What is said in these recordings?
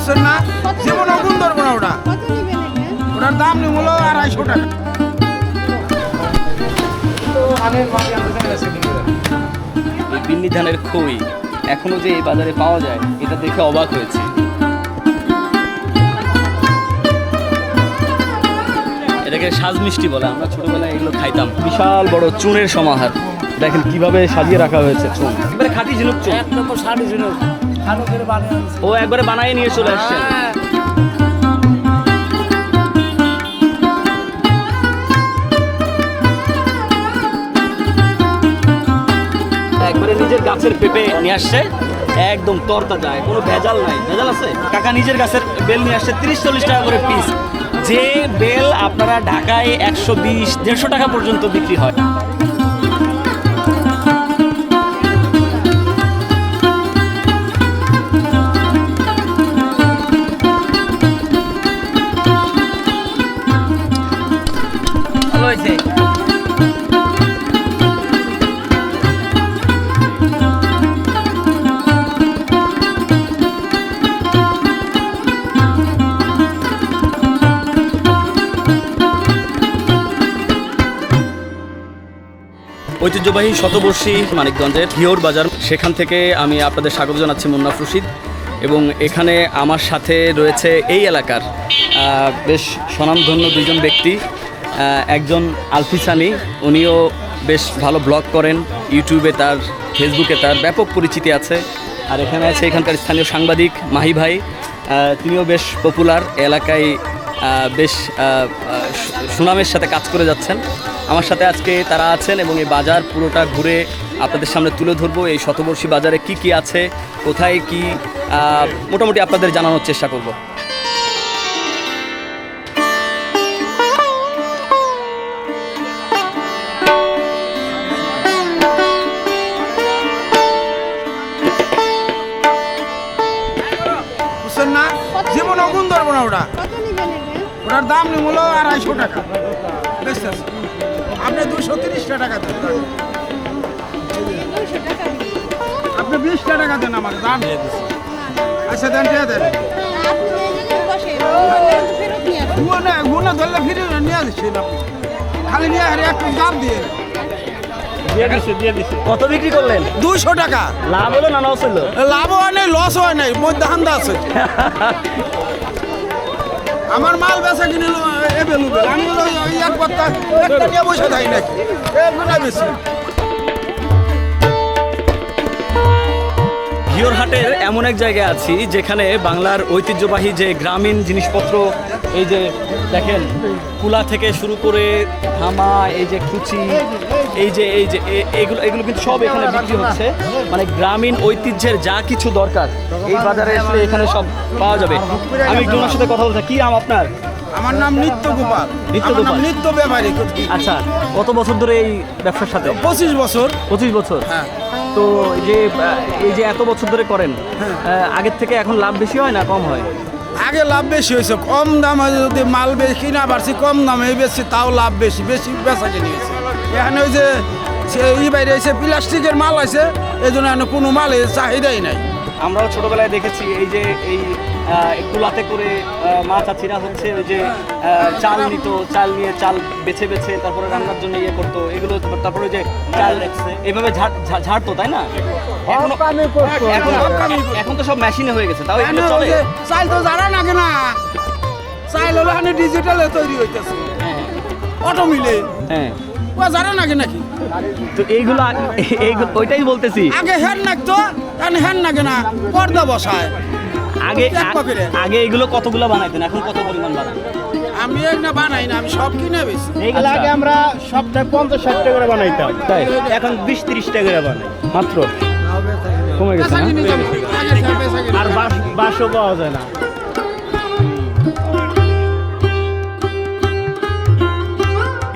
বুঝছেন না, জীবন গুণ ধরবো না ওটা। ওটার দাম নেই হলো 250 টাকা। এই বিন্নি ধানের খই এখনো যে এই বাজারে পাওয়া যায় এটা দেখে অবাক হয়েছে। এটাকে সাজ মিষ্টি বলে, আমরা ছোটবেলায় এগুলো খাইতাম। বিশাল বড় চুনের সমাহার, দেখেন কিভাবে সাজিয়ে রাখা হয়েছে চুন, এবারে খাঁটি ঝিনুক চুন। ও একবারে বানিয়ে নিয়ে চলে আসছেন। একবারে নিজের গাছের পেঁপে নিয়ে আসছে, একদম তরতাজা, কোনো ভেজাল নাই। ভেজাল আছে? কাকা নিজের গাছের বেল নিয়ে আসছে 30-40 টাকা করে পিস। যে বেল আপনারা ঢাকায় 120-150 টাকা পর্যন্ত বিক্রি হয়। ভালো হয়েছে। ঐতিহ্যবাহী শতবর্ষী মানিকগঞ্জের ঘিওর বাজার, সেখান থেকে আমি আপনাদের স্বাগত জানাচ্ছি মুন্নাফ রশিদ। এবং এখানে আমার সাথে রয়েছে এই এলাকার বেশ স্বনামধন্য দুজন ব্যক্তি। একজন আলফিসানি, উনিও বেশ ভালো ব্লগ করেন, ইউটিউবে তার, ফেসবুকে তার ব্যাপক পরিচিতি আছে। আর এখানে আছে এখানকার স্থানীয় সাংবাদিক মাহি ভাই, তিনিও বেশ পপুলার এলাকায়, বেশ সুনামের সাথে কাজ করে যাচ্ছেন। আমার সাথে আজকে তারা আছেন এবং এই বাজার পুরোটা ঘুরে আপনাদের সামনে তুলে ধরবো। এই শতবর্ষী বাজারে কি কি আছে, কোথায় কি, মোটামুটি আপনাদের জানানোর চেষ্টা করব। বুঝছেন না, জীবন গুণ ধরবো না ওটা। ওটার দাম নেই হলো 250 টাকা। আপনি 230 টাকা দেন, আপনি 20 টাকা দেন আমাকে দাম। আচ্ছা দেন, দেন গুণা ধরলে ফিরে নিয়ে আসছেন আপনি, খালি নিয়ে একটু দাম দিয়ে কত বিক্রি করলেন? 200 টাকা। লাভ হলো না লস হলো? লাভ হয় নাই, লস হয় নাই, মধ্যাহ্ন আছে। আমার মাল বেচা কিনে এভেলেবেল, আমি একটা নিয়ে বসে থাকি নাকি বেশি। ঘিওরহাটের এমন এক জায়গায় আছি যেখানে বাংলার ঐতিহ্যবাহী যে গ্রামীণ জিনিসপত্র, এই যে দেখেন কুলা থেকে শুরু করে ধামা, এই যে কুচি, এই যে এগুলো কিন্তু সব এখানে বিক্রি হচ্ছে। মানে গ্রামীণ ঐতিহ্যের যা কিছু দরকার এই বাজারে আসলে এখানে সব পাওয়া যাবে। আমি একটু ওনার সাথে কথা বলতে, কি নাম আপনার? আমার নাম নিত্য গোপাল। নিত্য ব্যাপারী। আচ্ছা, কত বছর ধরে এই ব্যবসার সাথে? 25 বছর। 25 বছর। হ্যাঁ। তো এই যে এত বছর ধরে করেন, আগের থেকে এখন লাভ বেশি হয় না কম হয়? আগে লাভ বেশি হয়েছে, কম দামে যদি মাল বেশি কিনা পারছি, কম দামে বেশি, তাও লাভ বেশি বেশি বেচা কিনে গেছে। এখানে ওই যে বাইরে এসে প্লাস্টিকের মাল আছে, এই জন্য কোনো মালের চাহিদাই নাই। আমরাও ছোটবেলায় দেখেছি এই যে এই কুলাতে করে মা চাচিরা হচ্ছে ওই যে চাল নিত, চাল নিয়ে চাল বেছে বেছে তারপরে রান্নার জন্য ইয়ে করতো এগুলো, তারপরে যে চাল এইভাবে ঝাড়তো, তাই না? এখন তো সব মেশিনে হয়ে গেছে, তাও এগুলো চলে। চাল তো জানা নাকি না, চাল হলো এখানে ডিজিটালে তৈরি হইতেছে, অটো মিলে। হ্যাঁ, জানা নাকি নাকি তো এইগুলো ওইটাই বলতেছি। আগে হ্যান নাকতো, হ্যান নাকি না পর্দা বসায়। আগে এগুলো কতগুলো বানাইতেন, এখন কত পরিমাণ বানান? আমি না বানাই না, আমি সব কিনে বেশি। এইগুলো আগে আমরা সপ্তাহে 50-60 টাকা করে বানাইতাম, তাই এখন 20-30 টাকা করে বানাই মাত্র। কমে গেছে না? আর বাসও পাওয়া যায় না।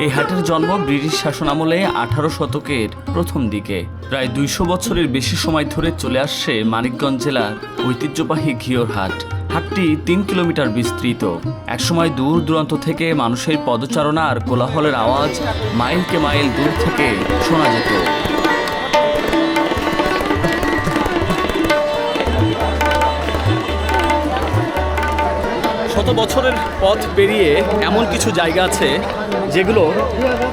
এই হাটের জন্ম ব্রিটিশ শাসনামলে 18 শতকের প্রথম দিকে। প্রায় 200 বছরের বেশি সময় ধরে চলে আসছে মানিকগঞ্জ জেলার ঐতিহ্যবাহী ঘিওরহাট। হাটটি 3 কিলোমিটার বিস্তৃত। একসময় দূর দূরান্ত থেকে মানুষের পদচারণা আর কোলাহলের আওয়াজ মাইলকে মাইল দূর থেকে শোনা যেত। বছরের পথ পেরিয়ে এমন কিছু জায়গা আছে যেগুলো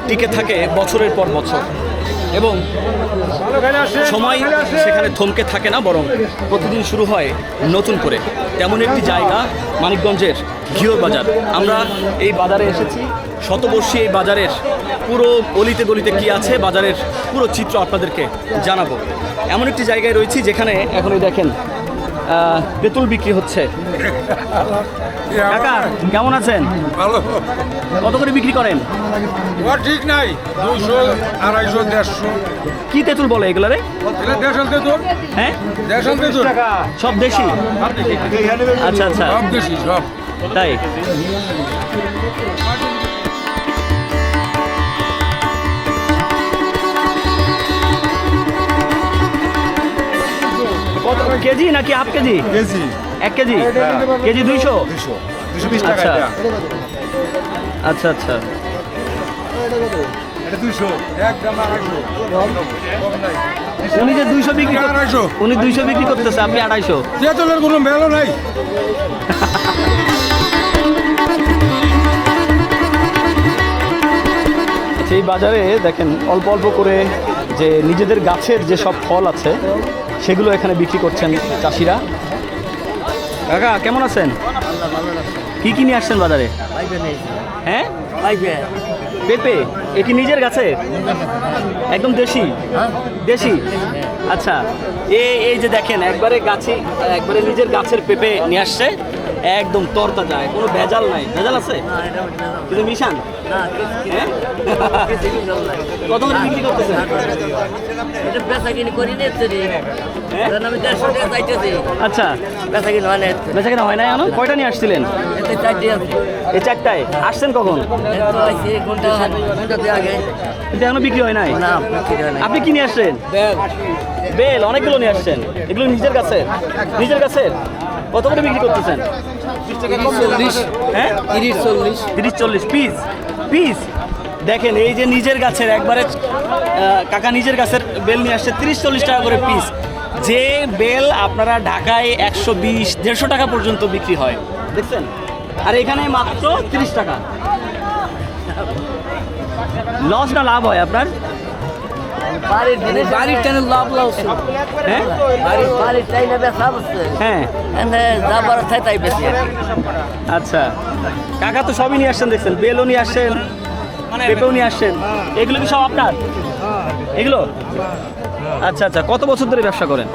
টিকে থাকে বছরের পর বছর এবং সময় সেখানে থমকে থাকে না, বরং প্রতিদিন শুরু হয় নতুন করে। তেমন একটি জায়গা মানিকগঞ্জের ঘিওর বাজার। আমরা এই বাজারে এসেছি, শতবর্ষী এই বাজারের পুরো অলিতে গলিতে কি আছে বাজারের পুরো চিত্র আপনাদেরকে জানাবো। এমন একটি জায়গায় রয়েছি যেখানে এখন এই দেখেন তেঁতুল বিক্রি হচ্ছে। কাকা কেমন আছেন? ভালো কত করে বিক্রি করেন? ও ঠিক নাই, 200, 250, 150। কি তেঁতুল বলে এগুলারে? এটা দেশাল তেঁতুল, হ্যাঁ, দেশাল তেঁতুল। সব দেশি? আচ্ছা আচ্ছা, সব দেশি, সব। তাই। কত কেজি নাকি half KG? KG 1 KG? KG 200? 220 টাকা আচ্ছা এটা। আচ্ছা আচ্ছা। এটা 200, একদম 250। কম নাই। উনি যে 200 বিক্রি 250। উনি 200 বিক্রি করতেছে, আপনি 250। তেঁতুলের কোনো ভ্যালু নাই। সেই বাজারে দেখেন অল্প অল্প করে যে নিজেদের গাছের যে সব ফল আছে সেগুলো এখানে বিক্রি করছেন চাষিরা। কাকা কেমন আছেন? কি কি নিয়ে আসছেন বাজারে? হ্যাঁ, পেঁপে। এ কি নিজের গাছে? একদম দেশি? দেশি, আচ্ছা। এই যে দেখেন একবারে গাছে, একবারে নিজের গাছের পেঁপে নিয়ে আসছে, একদম তরতাজা, কোনো ভেজাল নাই। ভেজাল আছে কিন্তু মিশান? হ্যাঁ? কত করে বিক্রি করতেছেন? আচ্ছা, বেচা কেনা হয় না এখনো? কয়টা নিয়ে আসছিলেন? এই 4টায় আসছেন কখন? কিন্তু এখনো বিক্রি হয় নাই। আপনি কি নিয়ে আসছেন? বেল অনেকগুলো নিয়ে আসছেন। এগুলো নিজের গাছের? নিজের গাছের। কত করে বিক্রি করতেছেন? 30-40। হ্যাঁ, 30-40 পিস। পিস দেখেন, এই যে নিজের গাছের একবারে কাকা নিজের গাছের বেল নিয়ে আসছে 30-40 টাকা করে পিস। যে বেল আপনারা ঢাকায় 120-150 টাকা পর্যন্ত বিক্রি হয়, দেখছেন? আর এখানে মাত্র 30 টাকা। লস না লাভ হয় আপনার? বাড়ির কেন লাভ লাভ হ্যাঁ বাড়ির চাই না বেচা বসছে হ্যাঁ, যা বড় চাই তাই বেশি। আচ্ছা। কাকা তো সবই নিয়ে আসছেন, দেখছেন, বেলও নিয়ে আসছেন, পেঁপেও নিয়ে আসছেন। এগুলো কি সব আপনার? এগুলো? আচ্ছা আচ্ছা। কত বছর ধরে ব্যবসা করেন?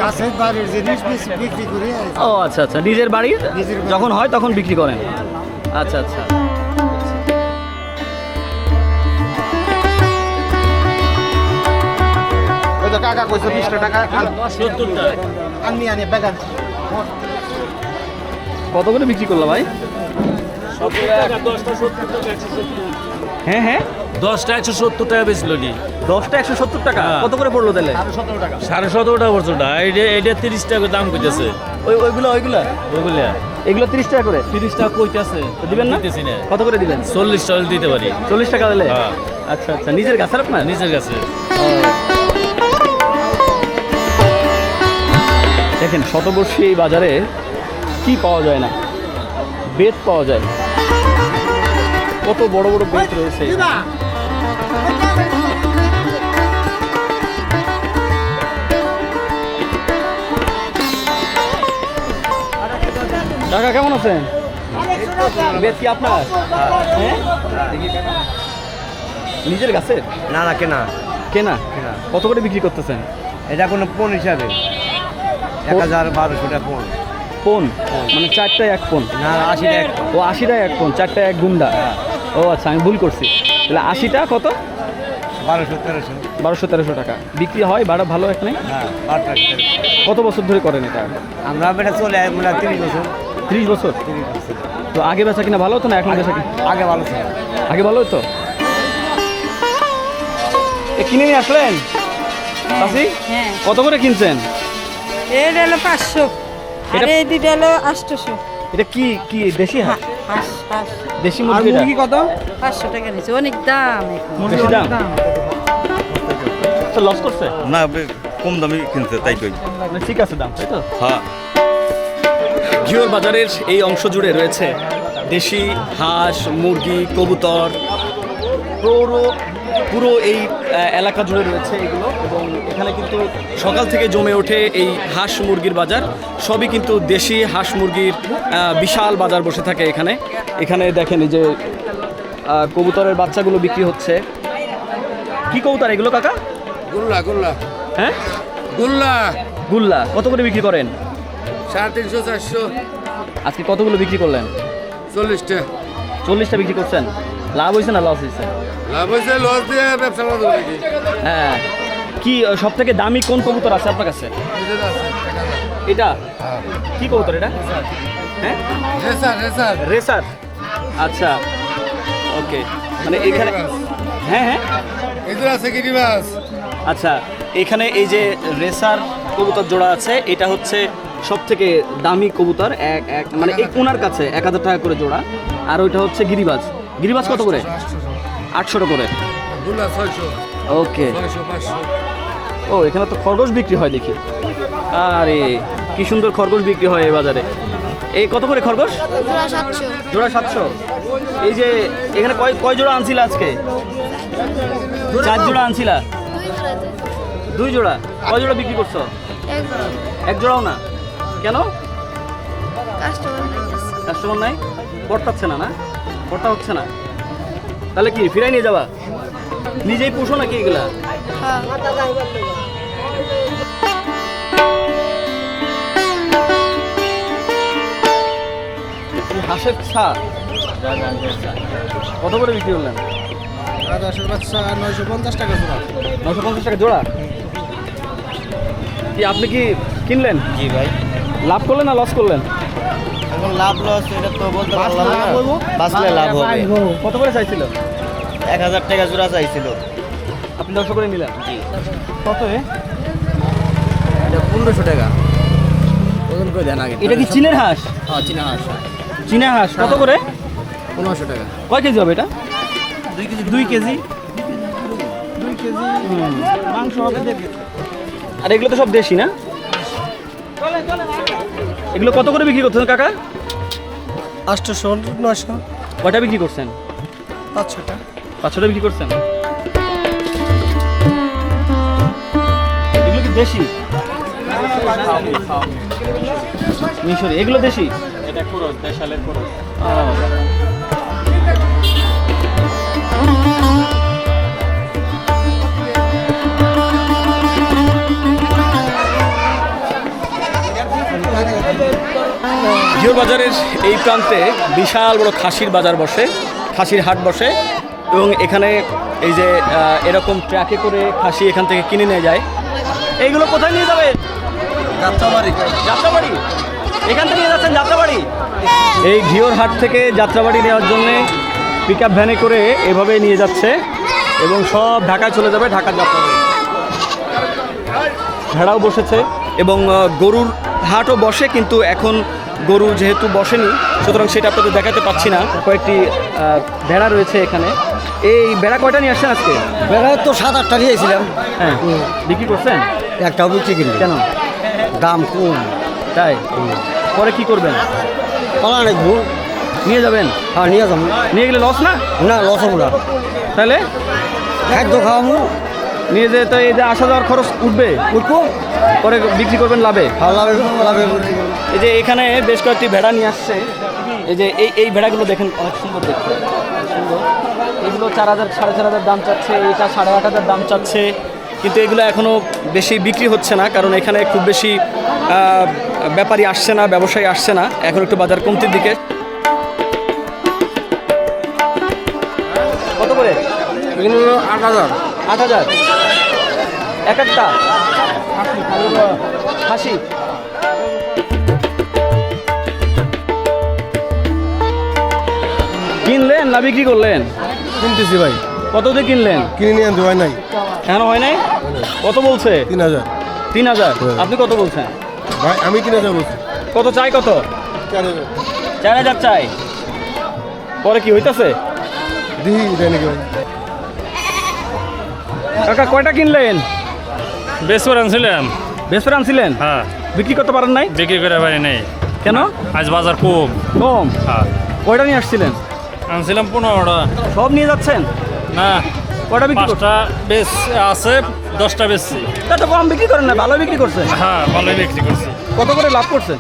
কাছের বাড়ির জিনিস বিক্রি করি। ও আচ্ছা আচ্ছা, নিজের বাড়ির যখন হয় তখন বিক্রি করেন। আচ্ছা আচ্ছা। ওই তো কাকা কইছে 20 টাকা। 70 টাকা। আমি আনি বেগান। কত করে বিক্রি করলো ভাই? হ্যাঁ হ্যাঁ, 10টা 170 টাকা বেচল নি। 10টা 170 টাকা। কত করে পড়লো তাহলে? 17.5 টাকা পড়ছটা। এটা 30 টাকা দাম কইতেছে। ওইগুলো ওইগুলা এগুলো 30 টাকা করে। 30 টাকা কইতাছে। তো দিবেন না? দিতেছি না। কত করে দিবেন? 40 টাকা দিতে পারি। 40 টাকা দিলে? হ্যাঁ। আচ্ছা আচ্ছা। নিজের গাছের আপনার? নিজের কাছে। দেখেন শতবর্ষী এই বাজারে কি পাওয়া যায় না, বেত পাওয়া যায়। কত বড় বড় বেত রয়েছে। কাকা কেমন আছেন? বেত কি আপনার? হ্যাঁ, নিজের গাছের? না না কেনা। কেনা? কত করে বিক্রি করতেছেন? এটা কোনো পণ হিসাবে 1000-1200 টাকা পণ। পোন মানে 4টায় 1 পোন? না 80 টাকা। ও 80 টাকা 1 পোন, 4টায় 1 গুন্ডা। ও আচ্ছা, আমি ভুল করছি। তাহলে 80টা কত? 1200-1300। 1200-1300 টাকা বিক্রি হয়। বাড়া ভালো এখানে। হ্যাঁ 12 টাকা। কত বছর ধরে করেন এটা? আমরা এটা চলে মানে 30 বছর। 30 বছর। তো আগে বেচা কিনা ভালো হতো না এখন বেচা কিনা? আগে ভালো ছিল। আগে ভালো হতো। এ কিনে নিয়ে আসলেন চাচি? হ্যাঁ, কত করে কিনছেন? এটা হলো 500 আর এটা- এই দুইটা হলো 800। এটা কি কি দেশি হাঁস? হাঁস হাঁস দেশি মুরগি এটা? কত? 500 টাকা নিচ্ছে, অনেক দাম এখন। বেশি দাম? তো লস করছে? না কম দামে কিনতে তাই কই। ঠিক আছে দাম, তাই তো? হ্যাঁ ঘিওর বাজারের এই অংশ জুড়ে রয়েছে দেশি হাঁস, মুরগি, কবুতর, পুরো পুরো এই এলাকা জুড়ে রয়েছে এগুলো। এবং এখানে কিন্তু সকাল থেকে জমে ওঠে এই হাঁস মুরগির বাজার। সবই কিন্তু দেশি হাঁস মুরগির বিশাল বাজার বসে থাকে এখানে। এখানে দেখেন এই যে কবুতরের বাচ্চাগুলো বিক্রি হচ্ছে। কি কবুতর এগুলো কাকা? গুল্লা গুল্লা হ্যাঁ, গুল্লা গুল্লা কত করে বিক্রি করেন? 350 400 আজকে কতগুলো বিক্রি করলেন? 40টা 40টা বিক্রি করছেন। লাভ হয়েছে না লস হয়েছে? লাভ হয়েছে, লস দিয়ে ব্যবসা করতে হবে কি? হ্যাঁ। কি সব থেকে দামি কোন কবুতর আছে আপনার কাছে? এটা কি কবুতর এটা? হ্যাঁ, রেসার রেসার। আচ্ছা, ওকে। মানে এখানে হ্যাঁ হ্যাঁ এদের আছে কি মাছ? আচ্ছা, এখানে এই যে রেসার কবুতর জোড়া আছে, এটা হচ্ছে সব থেকে দামি কবুতর। এক মানে এই ওনার কাছে 1000 টাকা করে জোড়া। আর ওইটা হচ্ছে গিরিবাজ। গিরিবাজ কত করে? 800 করে। গুল্লা 600 ওকে। 600 500। ও, এখানে তো খরগোশ বিক্রি হয় দেখি। আরে কি সুন্দর খরগোশ বিক্রি হয় এই বাজারে। এই কত করে খরগোশ? জোড়া 700। এই যে এখানে কয় জোড়া আনছিল আজকে? 4 জোড়া আনছিলা? 2 জোড়া। কয় জোড়া বিক্রি করছো? এক জোড়াও না। কেন? কাস্টমার নাই, পড়তাচ্ছে না? না পড়তা হচ্ছে না, তাহলে কি ফিরাই নিয়ে যাবা? নিজেই পুষো নাকি এগুলা? হাঁসের ছা কত করে বিক্রি করলেন? 10 বাচ্চা 950 টাকা জোড়া। 950 টাকা জোড়া। কি আপনি কি কিনলেন? জি ভাই, লাভ করলেন না লস করলেন? এখন লাভ লস এটা তো বলতে পারলাম না। বাঁচলে লাভ হবে। কত করে চাইছিল? 1000 টাকা জোড়া চাইছিল। আপনি 900 করে নিলেন? কত? এটা 1500 টাকা ওজন করে দেন আগে। এটা কি চীনের হাঁস? হ্যাঁ, চীনা হাঁস। চীনা হাঁস কত করে? 1500 টাকা। কয় কেজি হবে এটা? 2 কেজি। মাংস হবে দেখে। আর এগুলো তো সব দেশি না? এগুলো কত করে বিক্রি করছেন কাকা? 800 900 কয়টা বিক্রি করছেন? 500টা। 500টা বিক্রি করছেন। এগুলো কি দেশি? মিশরি। এগুলো দেশি? এটা খরচ, দেশালের খরচ। ঘিওর বাজারের এই প্রান্তে বিশাল বড় খাসির বাজার বসে, খাসির হাট বসে। এবং এখানে এই যে এরকম ট্রাকে করে খাসি এখান থেকে কিনে নিয়ে যায়। এইগুলো কোথায় নিয়ে যাবে? যাত্রাবাড়ি। যাত্রাবাড়ি। এখান থেকে নিয়ে যাচ্ছেন যাত্রাবাড়ি? এই ঘিওর হাট থেকে যাত্রাবাড়ি নেওয়ার জন্য পিকআপ ভ্যানে করে এভাবে নিয়ে যাচ্ছে এবং সব ঢাকায় চলে যাবে, ঢাকার যাত্রাবাড়ি। ভেড়াও বসেছে এবং গরুর হাটও বসে, কিন্তু এখন গরু যেহেতু বসেনি সুতরাং সেটা আপনাদের দেখাতে পাচ্ছি না। কয়েকটি ভেড়া রয়েছে এখানে। এই ভেড়া কয়টা নিয়ে আসছেন আজকে? বেড়া তো 7-8টা নিয়েছিলাম, হ্যাঁ, বিক্রি করছেন? একটাও বিক্রি কিনি। কেন? দাম কম। তাই? পরে কি করবেন? পালা নেবো। নিয়ে যাবেন? হ্যাঁ, নিয়ে যাবো। নিয়ে গেলে লস না? না, লস হবো না। তাহলে খাদ্য খাওয়াবো। নিয়ে যেয়ে তো এই যে আসা যাওয়ার খরচ উঠবে, উঠবো। পরে বিক্রি করবেন লাভে। লাভে লাভে। এই যে এখানে বেশ কয়েকটি ভেড়া নিয়ে আসছে। এই যে এই ভেড়াগুলো দেখেন, অনেক সুন্দর দেখতে, সুন্দর। এগুলো 4000 4500 দাম চাচ্ছে, এইটা 8500 দাম চাচ্ছে, কিন্তু এগুলো এখনও বেশি বিক্রি হচ্ছে না, কারণ এখানে খুব বেশি ব্যাপারী আসছে না, ব্যবসায়ী আসছে না। এখন একটু বাজার কমতির দিকে। কত করে? 8000। 8000 এক একটা খাসি। কিনলেন না বিক্রি করলেন? কিনতেছি ভাই। কত দিয়ে কিনলেন? কিনে নিয়ে আনতে হয় নাই। এখনো হয় নাই? কত বলছে? 3000। 3000। আপনি কত বলছেন? ভাই আমি কিনে যাবো। কত চাই? কত? 4000। 4000 চাই। পরে কি হইতাছে? দিই দেয় নাকি ভাই? কাকা কয়টা কিনলেন? বেশ আনছিলাম। বেসপের আনছিলেন? হ্যাঁ, বিক্রি করতে পারেন নাই? বিক্রি করে পারি নাই। কেন? আজ বাজার কম। কম? হ্যাঁ। কয়টা নিয়ে আসছিলেন? আনছিলাম 15টা। সব নিয়ে যাচ্ছেন? না, কয়টা বিক্রি করছেন? 5টা বেশ আছে, 10টা বেশি। তা তো কম বিক্রি করেন না, ভালো বিক্রি করছেন। হ্যাঁ, ভালোই বিক্রি করছি। কত করে লাভ করছেন?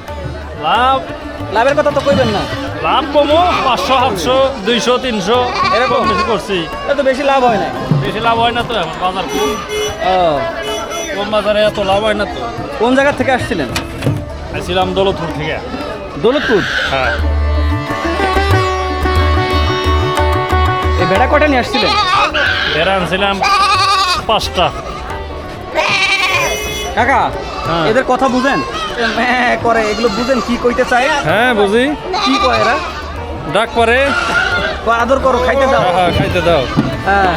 লাভ লাভের কথা তো কইবেন না। লাভ কমও 500, 700, 200, 300 এরকম বেশি করছি। এটা তো বেশি লাভ হয় না। বেশি লাভ হয় না তো, এখন বাজার কম। ও, কম বাজারে এত লাভ হয় না তো। কোন জায়গা থেকে আসছিলেন? আসছিলাম দৌলতপুর থেকে। দৌলতপুর? হ্যাঁ। এই ভেড়া কয়টা নিয়ে আসছিলেন? এরা আনছিলাম 5টা। কাকা, হ্যাঁ। এদের কথা বুঝেন? করে এগুলো বুঝেন কি কইতে চায়? হ্যাঁ, বুঝি। কি কয় এরা? ডাক পরে। আদর করো, খাইতে দাও। হ্যাঁ, খাইতে দাও। হ্যাঁ।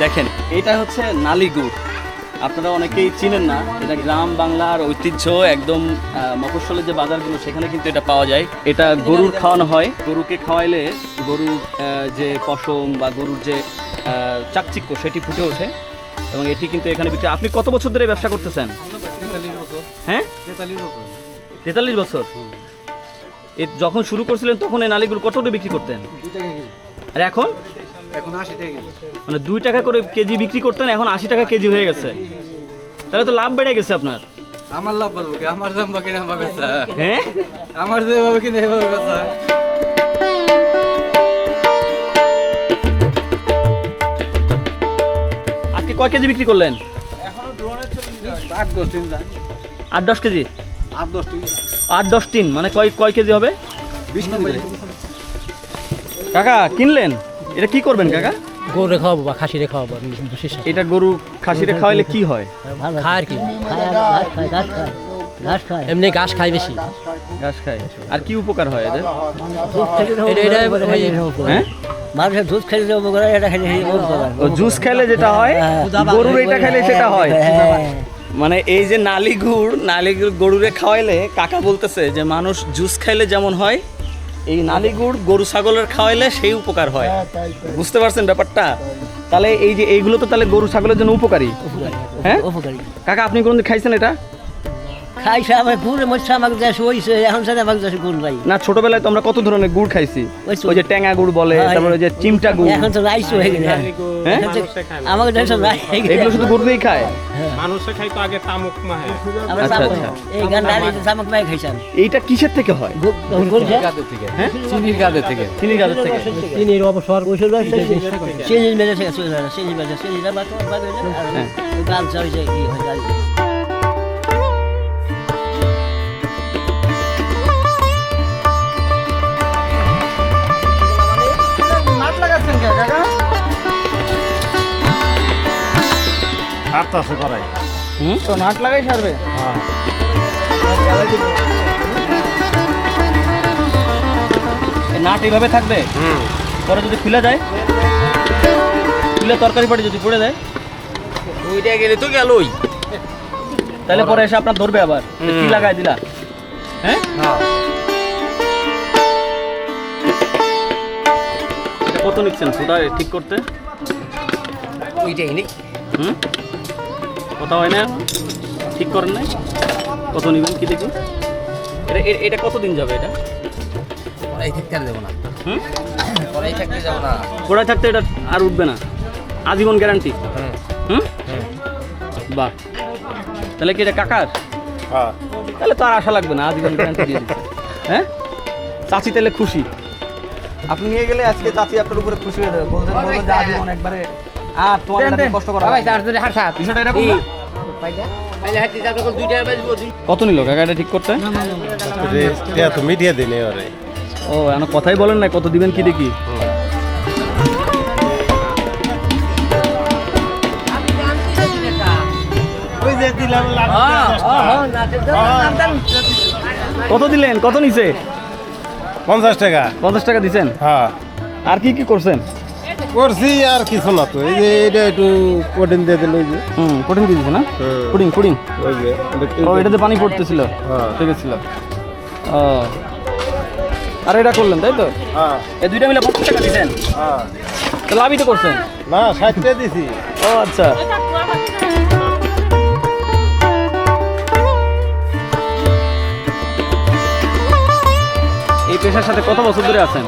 দেখেন, এটা হচ্ছে নালি গুড়। আপনারা অনেকেই চিনেন না, এটা গ্রাম বাংলার ঐতিহ্য। একদম মফস্বলের যে বাজারগুলো সেখানে কিন্তু এটা পাওয়া যায়। এটা গরুর খাওয়ানো হয়। গরুকে খাওয়াইলে গরুর যে পশম বা গরুর যে চাকচিক্য সেটি ফুটে ওঠে এবং এটি কিন্তু এখানে বিক্রি। আপনি কত বছর ধরে ব্যবসা করতেছেন? হ্যাঁ, 43 বছর। যখন শুরু করছিলেন তখন এই নালিগুলো কত করে বিক্রি করতেন? আর এখন? এখন 80 টাকা। মানে 2 টাকা করে কেজি বিক্রি করতেন, এখন 80 টাকা কেজি হয়ে গেছে। তাহলে তো লাভ বেড়ে গেছে আপনার। আমার লাভ বলবো কি? আমার দাম বাকি না বাকি আছে। হ্যাঁ, আমার যেভাবে কিনে এভাবে বেচা। আজকে কয় কেজি বিক্রি করলেন? 8-10 দিন যায়। 8-10 কেজি? 8-10 দিন। 8-10 টিন মানে কয় কেজি হবে? 20 কেজি। কাকা কিনলেন, এটা কি করবেন কাকা? গরু খাওয়াবো বা খাসি খাওয়াবো বিশেষ এটা গরু খাসিরে খাওয়াইলে কি হয়? খায় আর কি এমনি ঘাস খায় বেশি। ঘাস খায়। আর কি উপকার হয় এদের? হ্যাঁ, মানুষের দুধ খেলে যে উপকার হয়, এটা খেলে ও জুস খাইলে যেটা হয়, গরুর এটা খাইলে সেটা হয়। মানে এই যে নালি গুড় গরুরে খাওয়াইলে কাকা বলতেছে যে মানুষ জুস খাইলে যেমন হয়, এই নালি গুড় গরু ছাগলের খাওয়াইলে সেই উপকার হয়। বুঝতে পারছেন ব্যাপারটা? তাহলে এই যে এইগুলো তো তাহলে গরু ছাগলের জন্য উপকারী। হ্যাঁ উপকারী কাকা, আপনি কোনদিন খাইছেন এটা? খাইছে আমার গুড় মধ্যে আমাকে দেশ হয়েছে, এখন সাথে আমাকে দেশে গুড় নাই। না, ছোটবেলায় তো আমরা কত ধরনের গুড় খাইছি। ওই যে ট্যাঙা গুড় বলে, তারপরে ওই যে চিমটা গুড়। এখন তো রাইস হয়ে গেছে। হ্যাঁ, আমাকে দেশে নাই। এগুলো শুধু গুড় দিয়েই খায়। মানুষে খাইতো আগে তামুক মাহে। আমরা আচ্ছা, তামুক, আচ্ছা। এই গান্ডারি তামুক নাই খাইছেন। এইটা কিসের থেকে হয়? গাদের থেকে। হ্যাঁ? চিনির গাদের থেকে। চিনি গাছের থেকে। চিনির অবসর ওষুধ চিনির মেরে থেকে চলে যায়, চিনি মেরে চিনিটা বাদ হ্যাঁ। গাল চাই যায় কি হয় গাল। হাত আছে করাই। তো নাট লাগাই সারবে। নাট এইভাবে থাকবে, পরে যদি খুলে যায়, খুলে তরকারি পাটি যদি পড়ে যায়, ওইটা গেলে তো গেলই। তাহলে পরে এসে আপনার ধরবে আবার। কি লাগাই দিলা? হ্যাঁ, এটা কত নিচ্ছেন ফুটা ঠিক করতে? ওইটাই নেই। কথা হয় না, ঠিক করেন নাই? কত নেবেন কি দেখি? এটা কতদিন যাবে? এটা ওরাই থাকতে আর যাবো না। হুম, ওরাই থাকতে যাবো না। গোড়ায় থাকতে এটা আর উঠবে না, আজীবন গ্যারান্টি। হুম, বাহ। তাহলে কি এটা কাকার? হ্যাঁ। তাহলে তো আর আশা লাগবে না, আজীবন গ্যারান্টি দিয়ে দিচ্ছে। হ্যাঁ, চাচি তাহলে খুশি। আপনি নিয়ে গেলে আজকে চাচি আপনার উপরে খুশি হয়ে যাবে, বলবেন যে আজীবন একবারে আর তোমার এটা নিয়ে কষ্ট করা হবে না। বিষয়টা এরকম না? কত নিল কাকা এটা ঠিক করতে? তো মিডিয়া দিনে ওরে। ও, এখন কথাই বলেন না কত দিবেন কি দেখি। কত দিলেন? কত নিছে? 50 টাকা। 50 টাকা দিছেন। হ্যাঁ, আর কি কি করছেন? করছি আর কিছু না তো। এই যে এটা একটু প্রোটিন দিয়ে দিল। ওই যে পুডিং দিয়ে দিছে না? পুডিং ওই যে ও, এটাতে পানি পড়তেছিল, হ্যাঁ। ঠিক ছিল। ও, আর এটা করলেন তাই তো? হ্যাঁ এই দুইটা মিলে 50 টাকা দিচ্ছেন, হ্যাঁ তো লাভই তো করছেন। না 60 টাকা দিছি। ও আচ্ছা। এই পেশার সাথে কত বছর ধরে আছেন?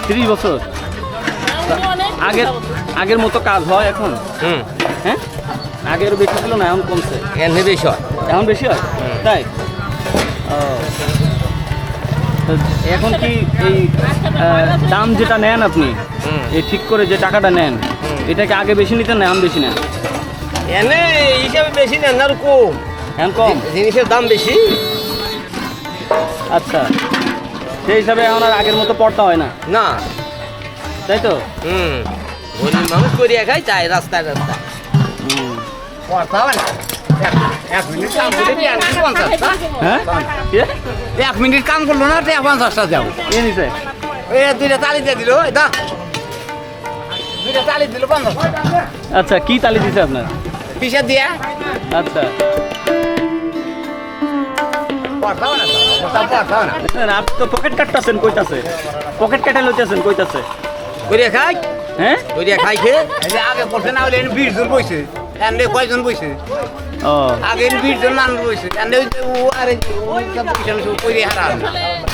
30 বছর। আগের মতো কাজ হয় এখন? হ্যাঁ, আগের বেশি ছিল না, এখন কমছে? এনে বেশি হয়। এখন বেশি হয় তাই? ও, তো এখন কি এই দাম যেটা নেন আপনি, এই ঠিক করে যে টাকাটা নেন, এটাকে আগে বেশি নিতেন না এখন বেশি নেন? এনে হিসাবে বেশি নেন না, আর কম। এখন কম? জিনিসের দাম বেশি। আচ্ছা, সেই হিসাবে এখন আর আগের মতো পড়তা হয় না, না। তাই তো? গরিব মানুষ করিয়া খাই, তাই রাস্তায় রাস্তায় পড়তে হবে না। 1 মিনিট কাম করলে 50 টা। হ্যাঁ, 1 মিনিট কাম করলো না, 50 টা যাও। এ নিছে এ দুইটা তালি দিয়ে দিল, দা দুইটা তালি দিল 50 টা। আচ্ছা, কি তালি দিছে আপনার? পিসা দিয়া আচ্ছা, পড়তে হবে না, পড়তে হবে না। আপনি তো পকেট কাটতেছেন কইতাছে, পকেট কাটা লইতেছেন কইতাছে। করিয়া খাই, হ্যাঁ, করিয়া খাই খেয়ে এই যে আগে পড়ছে না হলে 20 জন বইছে, এনে কয়জন বইছে? ও আগে 20 জন মানুষ বইছে, এনে ও আরে ওই সব পিছন সব কইরে হারান।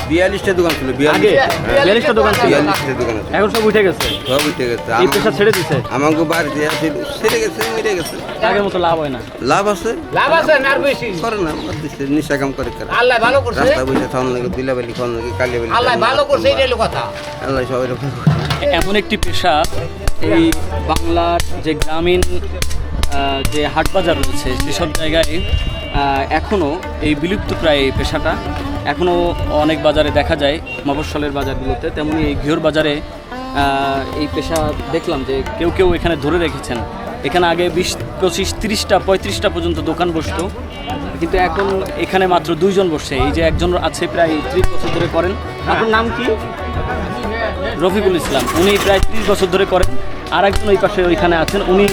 42টা দোকান ছিল, আগে 42টা দোকান ছিল, 42টা দোকান আছে, এখন সব উঠে গেছে, সব উঠে গেছে। এই পেশা ছেড়ে দিছে। আমাকে বাড়ি দিয়ে ছেড়ে গেছে, মিটে গেছে। আগের মতো লাভ হয় না। লাভ আছে, লাভ আছে না আর বেশি? করে না, বাদ দিচ্ছে, নিশা কাম করে করে। আল্লাহ ভালো করছে, রাস্তা বসে খাওয়ান লাগে, বিলাবালি খাওয়ান লাগে, কালিয়াবালি আল্লাহ ভালো করছে, এটাই হলো কথা। আল্লাহ সবাই রকম। এমন একটি পেশা, এই বাংলার যে গ্রামীণ যে হাট বাজার রয়েছে সেসব জায়গায় এখনও এই বিলুপ্ত প্রায় এই পেশাটা এখনও অনেক বাজারে দেখা যায়, মফস্বলের বাজারগুলোতে। তেমনি এই ঘিওর বাজারে এই পেশা দেখলাম যে কেউ কেউ এখানে ধরে রেখেছেন। এখানে আগে 20, 25, 30টা 35টা পর্যন্ত দোকান বসতো, কিন্তু এখন এখানে মাত্র 2 জন বসছে। এই যে একজন আছে প্রায় 30 বছর ধরে করেন। আপনার নাম কি? রফিকুল ইসলাম। উনি প্রায় 30 বছর ধরে করেন। আর একজন ওই পাশে ওইখানে আছেন, উনি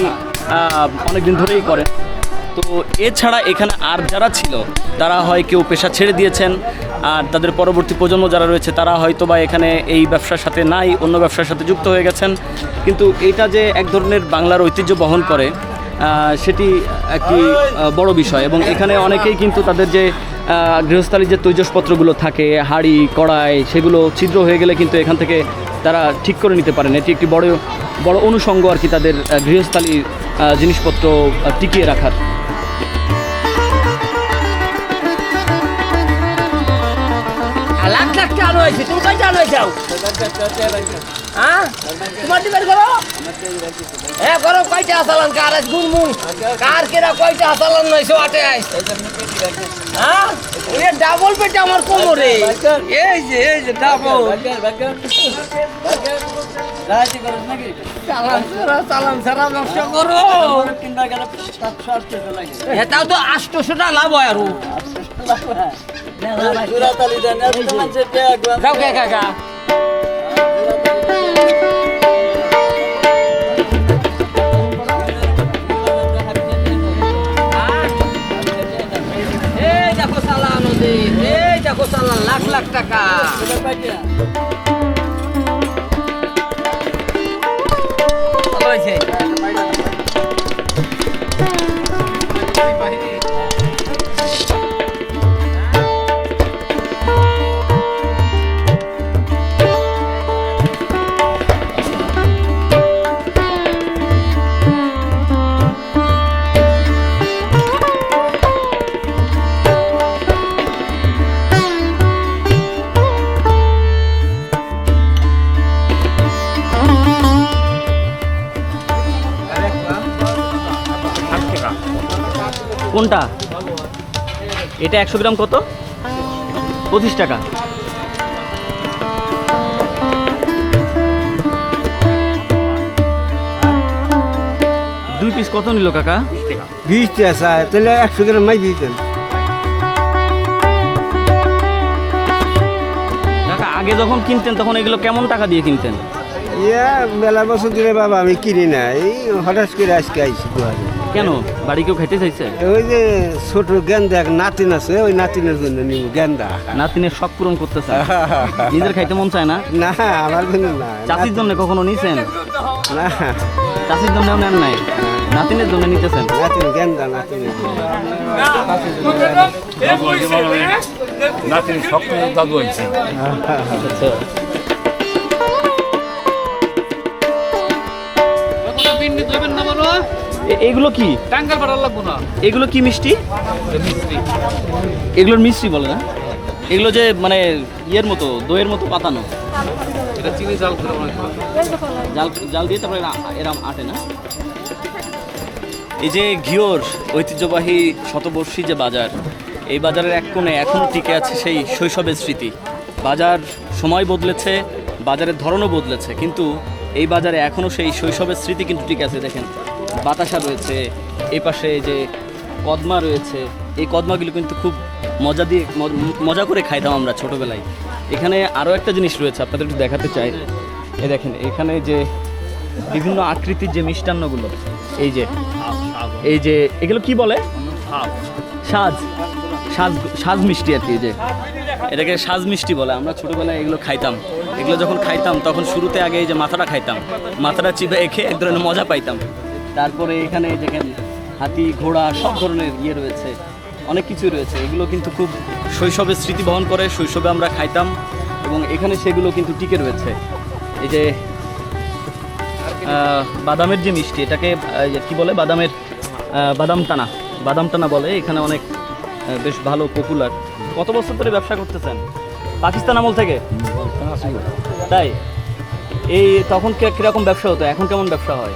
অনেকদিন ধরেই করেন। তো এছাড়া এখানে আর যারা ছিল তারা হয় কেউ পেশা ছেড়ে দিয়েছেন, আর তাদের পরবর্তী প্রজন্ম যারা রয়েছে তারা হয়তো বা এখানে এই ব্যবসার সাথে নাই, অন্য ব্যবসার সাথে যুক্ত হয়ে গেছেন। কিন্তু এইটা যে এক ধরনের বাংলার ঐতিহ্য বহন করে, সেটি একটি বড় বিষয়। এবং এখানে অনেকেই কিন্তু তাদের যে গৃহস্থালির যে তৈজসপত্রগুলো থাকে, হাঁড়ি কড়াই, সেগুলো ছিদ্র হয়ে গেলে কিন্তু এখান থেকে তারা ঠিক করে নিতে পারেন। এটি একটি বড় বড় অনুষঙ্গ আর কি তাদের গৃহস্থালির জিনিসপত্র টিকিয়ে রাখার। লাখ লাখ টাকা হয়েছে, তুমি কই জানো যাও? হ্যাঁ, তোমার দিবেন করো। হ্যাঁ করো, কয়টা আসালান কার আজ গুনমুন কার কেরা কয়টা আসালান নয়শো আটে আইস। হ্যাঁ, ওই ডাবল পেটে আমার কোমরে, এই যে ডাবল। চালান ছাড়া ব্যবসা করো, এটাও তো 800 টাকা লাভ হয় আরো। যাও কে কাকা, এই দেখো চালান, এই দেখো চালান, লাখ লাখ টাকা। ভালো হয়েছে। কোনটা? এটা 100 গ্রাম কত? 25 টাকা। দুই পিস কত নিল কাকা? 20 টাকা, তাহলে 100 গ্রাম মাই দিতেন। কাকা আগে যখন কিনতেন তখন এগুলো কেমন টাকা দিয়ে কিনতেন? ইয়া মেলা বছর ধরে বাবা আমি কিনি না, এই হঠাৎ করে আজকে আইছি 2000। কেন বাড়ি কেউ খাইতে চাইছে? ওই যে ছোট গেন্দা এক নাতিন আছে, ওই নাতিনের জন্য নিব গেন্দা। নাতিনের শখ পূরণ করতেছে, নিজের খাইতে মন চায় না? না আমার জন্য না, চাষির জন্য কখনো নিছেন? না চাষির জন্য নেন নাই, নাতিনের জন্য নিতেছেন? নাতিন গেন্দা নাতিনের জন্য। নাতির স্বপ্ন দাদু হয়েছে। আচ্ছা। এগুলো কি টাঙ্গাল পাড়ার লাগবো না, এগুলো কি মিষ্টি? এগুলোর মিষ্টি বলে না? এগুলো যে মানে ইয়ের মতো দইয়ের মতো পাতানো, এটা চিনি জাল করে মনে হয়। জাল জাল দিয়ে তারপরে এরাম আটে না? এই যে ঘিওর ঐতিহ্যবাহী শতবর্ষী যে বাজার, এই বাজারের এক কোণে এখনও টিকে আছে সেই শৈশবের স্মৃতি। বাজার সময় বদলেছে, বাজারের ধরনও বদলেছে, কিন্তু এই বাজারে এখনও সেই শৈশবের স্মৃতি কিন্তু টিকে আছে। দেখেন বাতাসা রয়েছে, এই পাশে যে কদমা রয়েছে, এই কদমাগুলো কিন্তু খুব মজা করে খাইতাম আমরা ছোটোবেলায়। এখানে আরও একটা জিনিস রয়েছে, আপনাদের একটু দেখাতে চাই। এই দেখেন এখানে যে বিভিন্ন আকৃতির যে মিষ্টান্নগুলো, এই যে এগুলো কি বলে? সাজ সাজ সাজ মিষ্টি আর কি, যে এটাকে সাজ মিষ্টি বলে। আমরা ছোটোবেলায় এগুলো খাইতাম। এগুলো যখন খাইতাম তখন শুরুতে আগে এই যে মাথাটা খাইতাম, মাথাটা চিবে খেয়ে এক ধরনের মজা পাইতাম। তারপরে এখানে দেখেন হাতি ঘোড়া সব ধরনের ইয়ে রয়েছে, অনেক কিছুই রয়েছে। এগুলো কিন্তু খুব শৈশবের স্মৃতি বহন করে, শৈশবে আমরা খাইতাম এবং এখানে সেগুলো কিন্তু টিকে রয়েছে। এই যে বাদামের যে মিষ্টি, এটাকে কি বলে? বাদাম টানা বলে। এখানে অনেক বেশ ভালো পপুলার। কত বছর ধরে ব্যবসা করতেছেন? পাকিস্তান আমল থেকে? তাই? এই তখন কিরকম ব্যবসা হতো, এখন কেমন ব্যবসা হয়?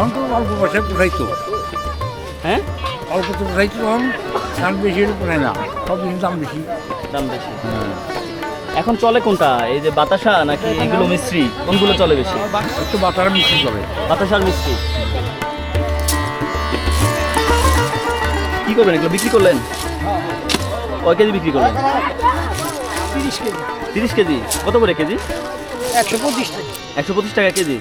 অল্প পয়সা পুরাইতো, হ্যাঁ অল্প তো পুরাইতো, দাম বেশি পুরাই না, সব জিনিস দাম বেশি। দাম বেশি। এখন চলে কোনটা, এই যে বাতাসা নাকি এগুলো মিষ্টি, কোনগুলো চলে বেশি? একটু বাতারা মিষ্টি চলে। বাতাসার মিষ্টি। কি করবেন এগুলো? বিক্রি করলেন? কয় কেজি বিক্রি করলেন? 30 কেজি। কত করে কেজি? 125 টাকা। 125 টাকা কেজি।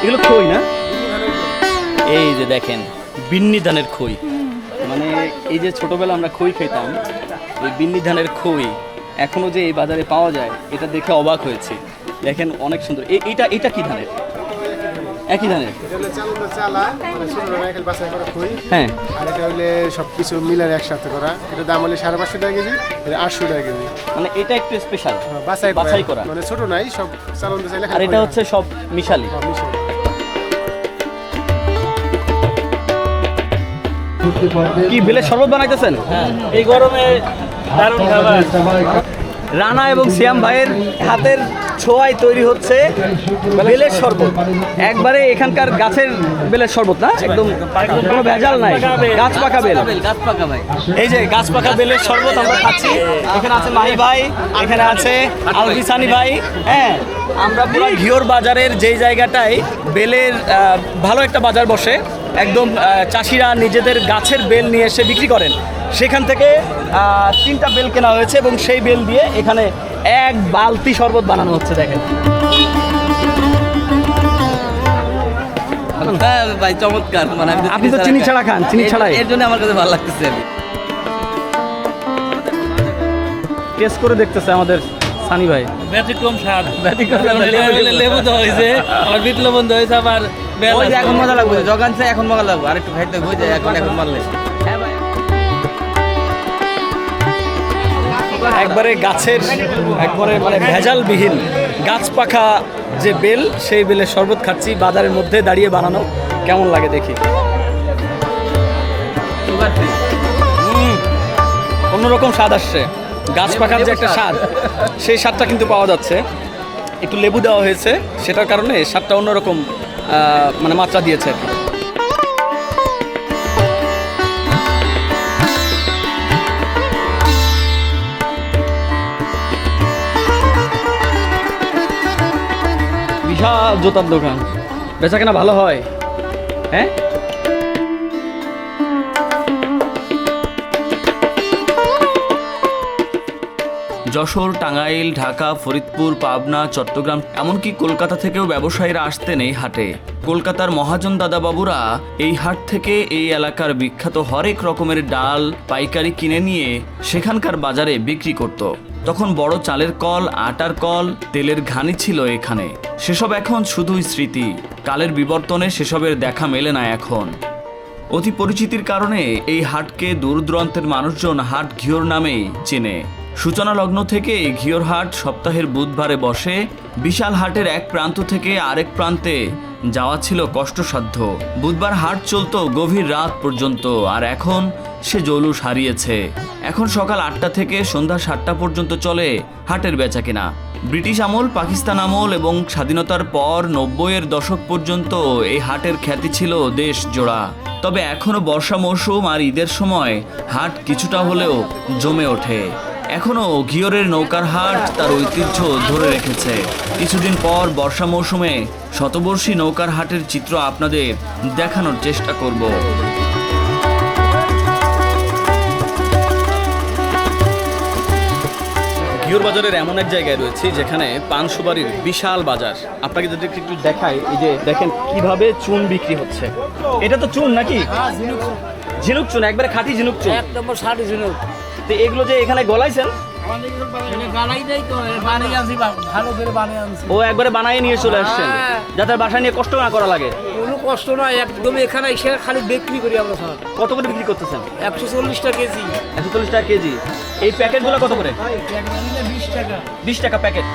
এগুলো খই না? এই যে দেখেন বিন্নি ধানের খই, মানে এই যে ছোটবেলা আমরা খই খেতাম, এই বিন্নি ধানের খই এখনো যে এই বাজারে পাওয়া যায়, এটা দেখে অবাক হয়েছি। দেখেন অনেক সুন্দর। এটা কি ধানের? একই ধানের? হ্যাঁ। আর এটা হইলে সবকিছু মিলার একসাথে করা, এটা দাম হলে 550 টাকা কেজি, 800 টাকা কেজি। মানে এটা একটু স্পেশাল, বাছাই করা, মানে ছোট নাই, সব চালান চাইলে। আর এটা হচ্ছে সব মিশালি। কি বেলের শরবত বানাইতেছেন? এই গরমে দারুণ খাবার। রানা এবং সিয়াম ভাইয়ের হাতের ছোঁয়ায় তৈরি হচ্ছে বেলের শরবত। একবারে এখানকার গাছের বেলের শরবত না, একদম কোনো ভেজাল নাই, গাছ পাকা বেল। এই যে গাছ পাকা বেলের শরবত আমরা খাচ্ছি। এখানে আছে মাহি ভাই, এখানে আছে আলবিসানি ভাই। হ্যাঁ, আমরা পুরো ঘিওর বাজারের যেই জায়গাটায় বেলের ভালো একটা বাজার বসে, একদম চাষিরা নিজেদের গাছের বেল নিয়ে এসে বিক্রি করেন, সেখান থেকে 3টা বেল কেনা হয়েছে এবং সেই বেল দিয়ে এখানে এক বালতি শরবত বানানো হচ্ছে। দেখেন ভাই চমৎকার, মানে আপনি তো চিনি ছাড়া খান, চিনি ছাড়াই, এর জন্য আমার কাছে ভালো লাগতেছে। টেস্ট করে দেখতেছে আমাদের সানি ভাই। ব্যতিক্রম স্বাদ, লেবু দেওয়া হয়েছে, আবার বিট লবণ দেওয়া হয়েছে, আবার এখন মজা লাগবে, জগানছে এখন মজা লাগবে, আর একটু খাইতে হয়ে যায় এখন মারলে। একবারে গাছের, একবারে মানে ভেজালবিহীন গাছ পাখা যে বেল, সেই বেলের শরবত খাচ্ছি বাজারের মধ্যে দাঁড়িয়ে বানানো। কেমন লাগে দেখি। অন্যরকম স্বাদ আসছে, গাছ পাখার যে একটা স্বাদ, সেই স্বাদটা কিন্তু পাওয়া যাচ্ছে। একটু লেবু দেওয়া হয়েছে, সেটার কারণে স্বাদটা অন্যরকম মানে মাত্রা দিয়েছে আর কি। বিশাল জুতার দোকান, বেচা কেনা ভালো হয়? হ্যাঁ, যশোর, টাঙ্গাইল, ঢাকা, ফরিদপুর, পাবনা, চট্টগ্রাম এমনকি কলকাতা থেকেও ব্যবসায়ীরা আসতেন এই হাটে। কলকাতার মহাজন দাদাবাবুরা এই হাট থেকে এই এলাকার বিখ্যাত হরেক রকমের ডাল পাইকারি কিনে নিয়ে সেখানকার বাজারে বিক্রি করত। তখন বড় চালের কল, আটার কল, তেলের ঘানি ছিল এখানে। সেসব এখন শুধুই স্মৃতি। কালের বিবর্তনে সেসবের দেখা মেলে না এখন। অতি পরিচিতির কারণে এই হাটকে দূর দূরান্তের মানুষজন হাট ঘিওর নামেই চেনে। সূচনা লগ্ন থেকে ঘিওর হাট সপ্তাহের বুধবারে বসে। বিশাল হাটের এক প্রান্ত থেকে আরেক প্রান্তে যাওয়া ছিল কষ্টসাধ্য। বুধবার হাট চলতো গভীর রাত পর্যন্ত, আর এখন সে জৌলুস হারিয়েছে। এখন সকাল 8টা থেকে সন্ধ্যা 7টা পর্যন্ত চলে হাটের বেচাকেনা। ব্রিটিশ আমল, পাকিস্তান আমল এবং স্বাধীনতার পর 90-এর দশক পর্যন্ত এই হাটের খ্যাতি ছিল দেশ জোড়া। তবে এখনও বর্ষা মৌসুম আর ঈদের সময় হাট কিছুটা হলেও জমে ওঠে। এখনও ঘিওরের নৌকার হাট তার ঐতিহ্য ধরে রেখেছে। কিছুদিন পর বর্ষা মৌসুমে শতবর্ষী নৌকার হাটের চিত্র আপনাদের দেখানোর চেষ্টা করব। ঘিওর বাজারের এমন এক জায়গায় রয়েছে যেখানে পান সুপারির বিশাল বাজার। আপনাকে যদি একটু দেখাই, এই যে দেখেন কিভাবে চুন বিক্রি হচ্ছে। এটা তো চুন নাকি? ঝিনুক চুন, একবারে খাঁটি ঝিনুক চুন। এক নম্বর 60 ঝিনুক। তো এগুলো যে এখানে গলাইছেন, গালাই দেই তো, বানিয়ে আনছি, ভালো করে বানিয়ে আনছি। ও একবারে বানায় নিয়ে চলে আসছেন, যাতে বাসায় নিয়ে কষ্ট না করা লাগে। কোনো কষ্ট নয়, একদম এখানে এসে খালি বিক্রি করি আমরা। স্যার কত করে বিক্রি করতেছেন? 140 টাকা কেজি। 140 টাকা কেজি। এই প্যাকেটগুলো কত করে? 20 টাকা। 20 টাকা প্যাকেট।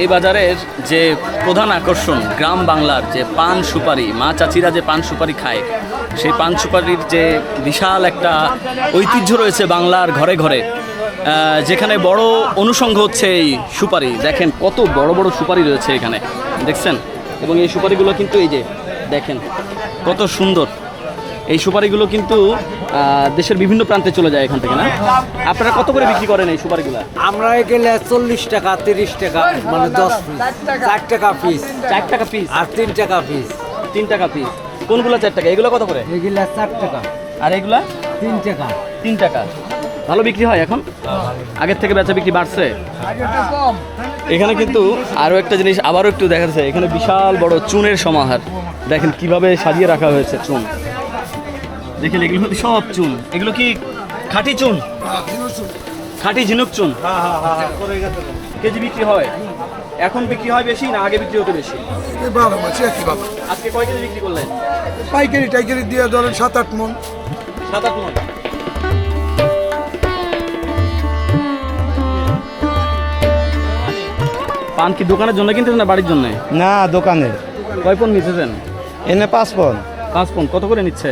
এই বাজারের যে প্রধান আকর্ষণ গ্রাম বাংলার যে পান সুপারি, মা চাচিরা যে পান সুপারি খায়, সেই পান সুপারির যে বিশাল একটা ঐতিহ্য রয়েছে বাংলার ঘরে ঘরে, যেখানে বড় অনুষঙ্গ হচ্ছে এই সুপারি। দেখেন কত বড় বড় সুপারি রয়েছে এখানে, দেখছেন? এবং এই সুপারিগুলো কিন্তু এই যে দেখেন কত সুন্দর। এই সুপারিগুলো কিন্তু দেশের বিভিন্ন প্রান্তে চলে যায় এখান থেকে, না? আপনারা কত করে বিক্রি করেন এই সুপারিগুলো? আমরা গেলে 40 টাকা, 30 টাকা, মানে 10 পিস, 4 টাকা পিস, 4 টাকা পিস আর 3 টাকা পিস। 3 টাকা পিস। কোনগুলো 4 টাকা? এগুলো কত করে? এগুলা 4 টাকা, আর এগুলা 3 টাকা। 3 টাকা। ভালো বিক্রি হয় এখন? আগের থেকে বেচা বিক্রি বাড়ছে? এখানে কিন্তু আরও একটা জিনিস আবারও একটু দেখা যাচ্ছে, এখানে বিশাল বড় চুনের সমাহার। দেখেন কিভাবে সাজিয়ে রাখা হয়েছে চুন। দেখেন এগুলো হচ্ছে সব চুন। এগুলো কি খাঁটি চুন? খাঁটি ঝিনুক চুন। কেজি বিক্রি হয়? এখন বিক্রি হয় বেশি না আগে বিক্রি হতে বেশি? আজকে কয় কেজি বিক্রি করলেন? পাইকারি টাইকারি দিয়ে ধরেন 7-8 মণ। 7-8 মণ। পান কি দোকানের জন্য কিনতেছেন না বাড়ির জন্য? না, দোকানে। কয় পণ নিতেছেন? এনে 5 পণ। 5 পণ। কত করে নিচ্ছে?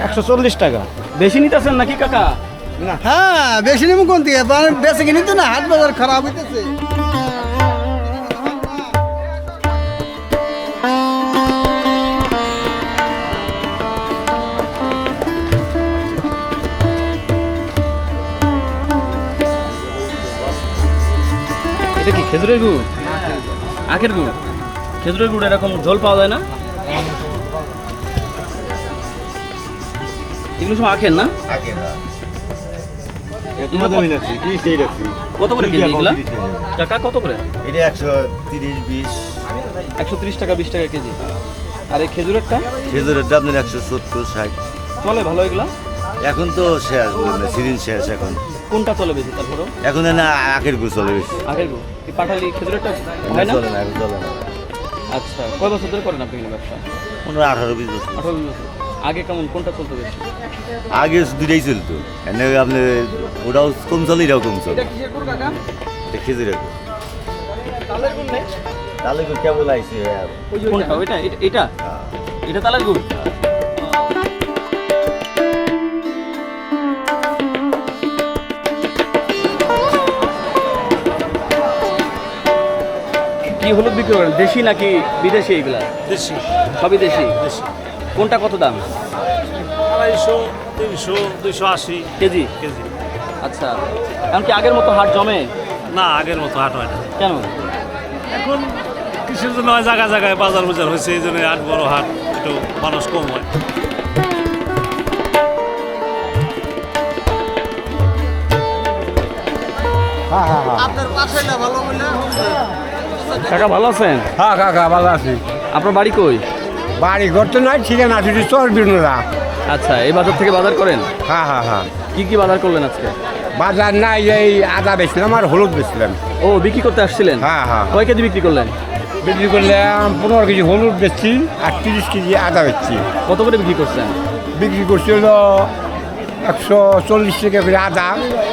140 টাকা। বেশি নিতেছেন নাকি কাকা? হ্যাঁ, বেশি নেব কোন থেকে? বেশি কিনি তো না, হাট বাজার খারাপ হইতেছে। এটা কি খেজুরের গুড়? আখের গুড়? খেজুরের গুড় এরকম ঝোল পাওয়া যায় না? এগুলো সব আখের না? কত করে কেজি এগুলা? টাকা কত করে? এটা 130-20। 130 টাকা, 20 টাকা কেজি। আর এই খেজুরেরটা? খেজুরের দাম 170-60। চলে ভালো এগুলা? এখন তো শেষ, সিরিজ শেষ। এখন কোনটা চলে বেশি তারপরেও? এখন না আখের গুড় চলে বেশি। আখের গুড়। এই পাটালি খেজুরেরটা হয় না? চলে না, এখন চলে না। আচ্ছা, কয় বছর ধরে করেন আপনি এখানে ব্যবসা? 18-20 বছর। 18 বছর। আগে কেমন কোনটা চলতো বেশি? আগে দুটাই চলতো, এনে আপনি ওটাও কম চলে, এটাও কম চলে। খেজুরের গুড়। তাহলে কেবল আইসি। কোনটা? ওইটা? এটা? এটা তালের গুড়? কি হলুদ বিক্রি করেন? দেশি নাকি বিদেশি এগুলা? দেশি। সবই দেশি। কোনটা কত দাম? 250, 300, 280 কেজি। কেজি। আচ্ছা, এমনকি আগের মতো হাট জমে না, আগের মতো হাট হয় না কেন? এখন কিসের জন্য হয়, জায়গায় জায়গায় বাজার বাজার হয়েছে, এই জন্য হাট বড় হাট একটু মানুষ কম হয়। কাকা ভালো আছেন? হ্যাঁ কাকা ভালো আছি। আপনার বাড়ি কই? বাড়ি করতে নয় ঠিকানা শুধু চর বিনুরা। আচ্ছা, এই বাজার থেকে বাজার করেন? হ্যাঁ হ্যাঁ হ্যাঁ। কি কি বাজার করলেন আজকে? বাজার নাই, এই আদা বেচলাম আর হলুদ বেচলাম। ও, বিক্রি করতে আসছিলেন? হ্যাঁ হ্যাঁ। কয় কেজি বিক্রি করলেন? বিক্রি করলাম 15 কেজি হলুদ বেচছি আর 30 কেজি আদা বেচছি। কত করে বিক্রি করছেন? বিক্রি করছি হলো 140 টাকা করে আদা,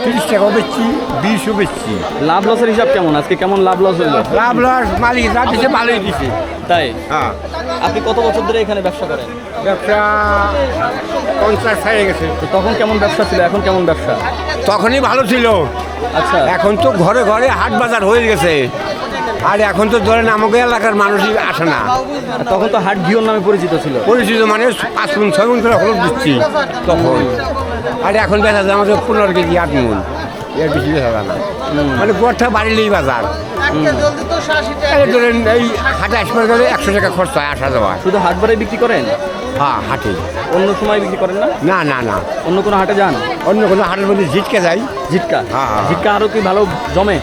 30 টাকাও বেচছি, 20ও বেচছি। লাভ লসের হিসাব কেমন? আজকে কেমন লাভ লস হইলো? লাভ লস মালিক যা দিচ্ছে ভালোই দিচ্ছে। তাই? হ্যাঁ। আপনি কত বছর ধরে এখানে ব্যবসা করেন? ব্যবসা 50 হয়ে গেছে। তো তখন কেমন ব্যবসা ছিল, এখন কেমন ব্যবসা? তখনই ভালো ছিল। আচ্ছা, এখন তো ঘরে ঘরে হাট বাজার হয়ে গেছে, আর এখন তো ধরেন আমাকে এলাকার মানুষই আসে না। তখন তো হাট ঘিওর নামে পরিচিত ছিল। পরিচিত মানে 5 গুণ 6 গুণ করে হলুদ দিচ্ছি তখন, আর এখন বেচা যায় আমাদের 15 কেজি 8 গুণ, এর বেশি বেচা যায় না। মানে গোটা বাড়িলেই বাজার। এই ধরেন এই হাটে আসবার গেলে 100 টাকা খরচ হয় আসা যাওয়া। শুধু হাট বারে বিক্রি করেন? হ্যাঁ হাটে। অন্য সময় বিক্রি করেন না? না না না, অন্য কোনো হাটে যান? অন্য কোনো হাটের মধ্যে ঝিটকে যাই। ঝিটকা? হ্যাঁ, হ্যাঁ। ঝিটকা আরো কি ভালো জমে?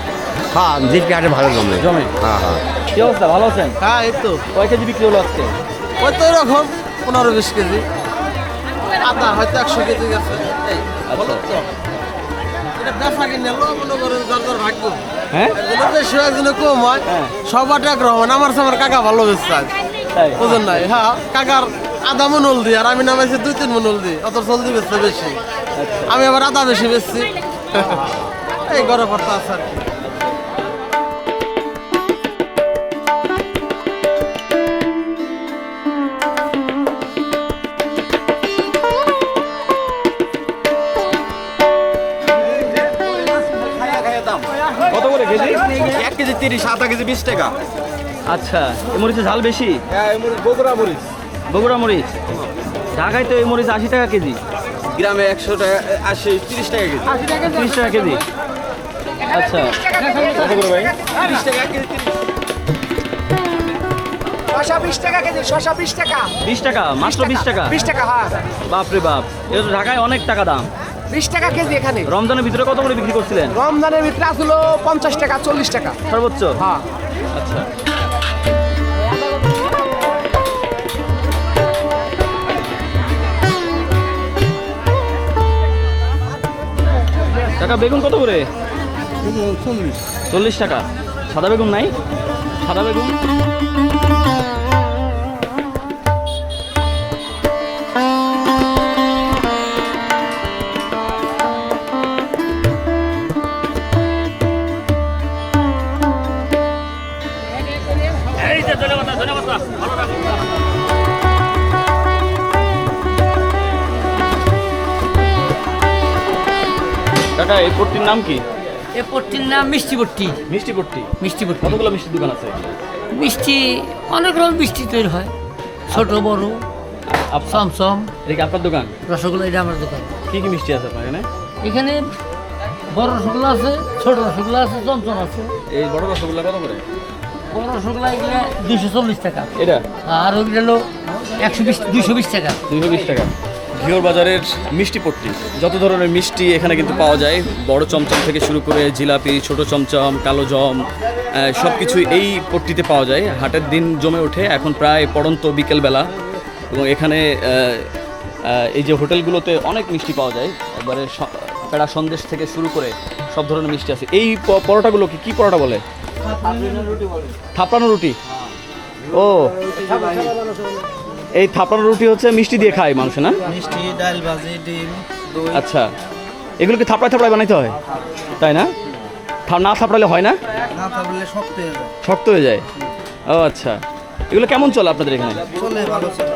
হ্যাঁ ঝিটকে হাটে ভালো জমে। জমে? হ্যাঁ হ্যাঁ। কি অবস্থা, ভালো আছেন? হ্যাঁ এই তো কয় কেজি বিক্রি হলো আজকে? ওই তো এরকম 15-20 কেজি আদা হয়তো 100 কেজি গেছে। এই আচ্ছা। এটা বেচা কিনে লো মনে করে দরকার ভাগ্য। হ্যাঁ? একজনে বেশি একজনে কম হয়। হ্যাঁ। সবার এক রকম। আমার কাকা ভালো বেচছে। তাই? বুঝুন নাই? হ্যাঁ, কাকার আধা মনল দি আর আমি নামাইছি 2-3 মনল দি, অত জলদি বেচতে বেশি। আমি আবার আদা বেশি বেচছি। এই গড়ে পড়তে আছে আর কি। কত করে কেজি? 1 কেজি 30, আধা কেজি 20 টাকা। আচ্ছা, এই মরিচের ঝাল বেশি? হ্যাঁ এই মরিচ বগুড়া মরিচ। বগুড়া মরিচ? ঢাকায় তো এই মরিচ 80 টাকা কেজি। গ্রামে 100 টাকা 80, 30 টাকা কেজি। 30 টাকা কেজি? আচ্ছা, কত করে ভাই? 30 টাকা 1 কেজি 30। শসা 20 টাকা কেজি, শসা 20 টাকা। 20 টাকা? মাত্র 20 টাকা? 20 টাকা হ্যাঁ। বাপরে বাপ, এটা তো ঢাকায় অনেক টাকা দাম। 20 টাকা কেজি এখানে। রমজানের ভিতরে কত করে বিক্রি করছিলেন? রমজানের ভিতরে আসলো 50 টাকা 40 টাকা সর্বোচ্চ? হ্যাঁ। আচ্ছা। টাকা বেগুন কত করে? 40 টাকা। সাদা বেগুন নাই? সাদা বেগুন? কাকা, এই পট্টির নাম কি? এ পট্টির নাম মিষ্টি পট্টি। মিষ্টি পট্টি? মিষ্টি পট্টি। কতগুলো মিষ্টির দোকান আছে? মিষ্টি অনেক রকম মিষ্টি তৈরি হয়, ছোট বড়, চমচম। এটা কি আপনার দোকান? রসগোল্লা এটা আমার দোকান। কি কি মিষ্টি আছে আপনার এখানে? এখানে বড় রসগোল্লা আছে, ছোট রসগোল্লা আছে, চমচম আছে। এই বড় রসগোল্লা কত করে? বড় রসগোল্লা এগুলো 240 টাকা, এটা? আর ওইগুলো হলো 220 টাকা। 220 টাকা। ঘিওর বাজারের মিষ্টি পট্টি, যত ধরনের মিষ্টি এখানে কিন্তু পাওয়া যায়। বড় চমচম থেকে শুরু করে জিলাপি, ছোট চমচম, কালো জম, সব কিছু এই পট্টিতে পাওয়া যায়। হাটের দিন জমে ওঠে এখন প্রায় পড়ন্ত বিকেলবেলা, এবং এখানে এই যে হোটেলগুলোতে অনেক মিষ্টি পাওয়া যায়। একবারে পেড়া সন্দেশ থেকে শুরু করে সব ধরনের মিষ্টি আছে। এই পরোটাগুলোকে কি পরোটা বলে? থাপড়ানো রুটি। ও, এই থাপড়ানো রুটি হচ্ছে মিষ্টি দিয়ে খায় মানুষ, না? মিষ্টি, ডাল, ভাজি, ডিম, দই। আচ্ছা, এগুলোকে থাপড়ায় থাপড়ায় বানাইতে হয়, তাই না? না থাপড়ালে হয় না? না থাকলে শক্ত হয়ে যায়। শক্ত হয়ে যায়? ও আচ্ছা। এগুলো কেমন চলে আপনাদের এখানে? চলে, ভালো চলে।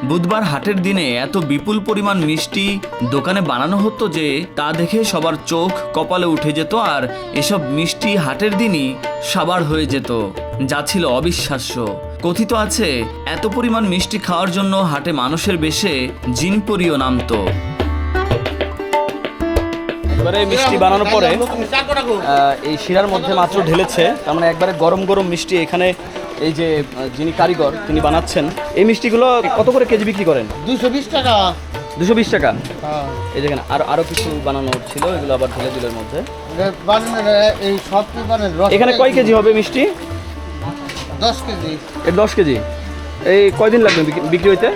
বুধবার হাটের দিনে এত বিপুল পরিমাণ মিষ্টি দোকানে বানানো হতো যে তা দেখে সবার চোখ কপালে উঠে যেত, আর এসব মিষ্টি হাটের দিনই সাবার হয়ে যেত, যা ছিল অবিশ্বাস্য। কথিত আছে এত পরিমাণ মিষ্টি খাওয়ার জন্য হাটে মানুষের বেশে জিনপরিও নামতো। এবারে মিষ্টি বানানোর পরে এই শিরার মধ্যে মাত্র ঢেলেছে, তার মানে একবারে গরম গরম মিষ্টি। এখানে এই যে যিনি কারিগর তিনি বানাচ্ছেন, এই মিষ্টিগুলো কত করে কেজি বিক্রি করেন? 220 টাকা। 220 টাকা। হ্যাঁ এই দেখেন আরো কিছু বানানো ছিল, এগুলো আবার ঢেলে দিলের মধ্যে। এই সব কি বানে এখানে কয় কেজি হবে মিষ্টি? 10 কেজি। এর 10 কেজি। এই কয়দিন লাগবে বিক্রি হইতে?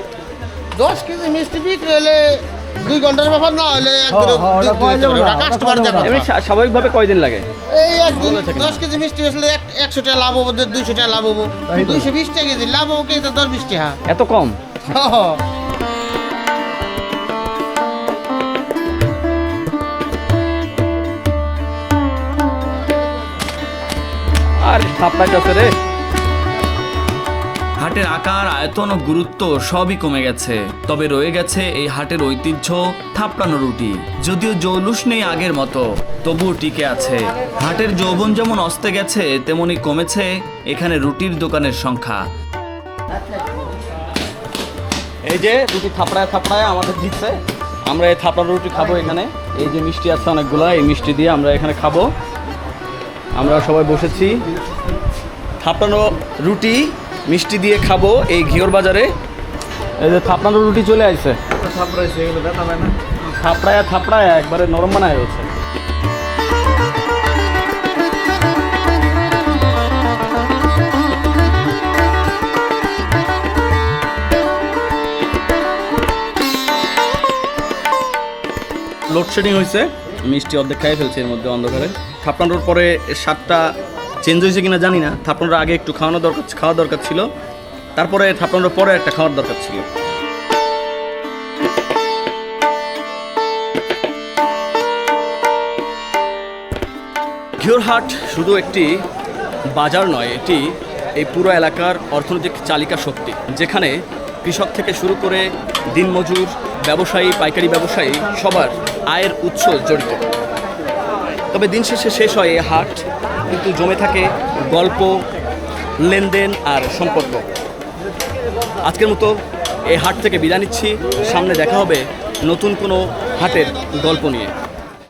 10 কেজি মিষ্টি বিক্রি হলে 2 ঘন্টার ব্যাপার না হলে কাস্টমার এমনি স্বাভাবিকভাবে কয়দিন লাগে? এই একদিন 10 কেজি মিষ্টি বেচলে 100 টাকা লাভ হবো, 200 টাকা লাভ হবো, 220 টাকা কেজি লাভ হবো, কিন্তু 10-20 টাকা। এত কম? আর থাপড়াইতেছে রে। হাটের আকার, আয়তন ও গুরুত্ব সবই কমে গেছে, তবে রয়ে গেছে এই হাটের ঐতিহ্য থাপড়ানো রুটি। যদিও জৌলুস নেই আগের মতো, তবুও টিকে আছে। হাটের যৌবন যেমন অস্তে গেছে, তেমনি কমেছে এখানে রুটির দোকানের সংখ্যা। এই যে রুটি থাপড়ায় থাপড়ায় আমাদের দিচ্ছে, আমরা এই থাপড়ানো রুটি খাবো এখানে। এই যে মিষ্টি আছে অনেকগুলা, এই মিষ্টি দিয়ে আমরা এখানে খাবো। আমরা সবাই বসেছি, থাপড়ানো রুটি মিষ্টি দিয়ে খাবো এই ঘিওর বাজারে। এই যে থাপড়ানো রুটি চলে আসছে, থাপড়ায় থাপড়ায় একবারে নরম বানায় হয়েছে। লোডশেডিং হয়েছে, মিষ্টি অর্ধেক খাই ফেলছে এর মধ্যে অন্ধকারে। থাপড়ানোর পরে স্বাদটা চেঞ্জ হয়েছে কিনা জানি না। থাপড়ানোর আগে একটু খাওয়া দরকার ছিল, তারপরে থাপড়ানোর পরে একটা খাওয়ার দরকার ছিল। ঘিওর হাট শুধু একটি বাজার নয়, এটি এই পুরো এলাকার অর্থনৈতিক চালিকা শক্তি, যেখানে কৃষক থেকে শুরু করে দিনমজুর, ব্যবসায়ী, পাইকারি ব্যবসায়ী সবার আয়ের উৎস জড়িত। তবে দিন শেষে শেষ হয় এই হাট, কিন্তু জমে থাকে গল্প, লেনদেন আর সম্পর্ক। আজকের মতো এই হাট থেকে বিদায় নিচ্ছি, সামনে দেখা হবে নতুন কোনো হাটের গল্প নিয়ে।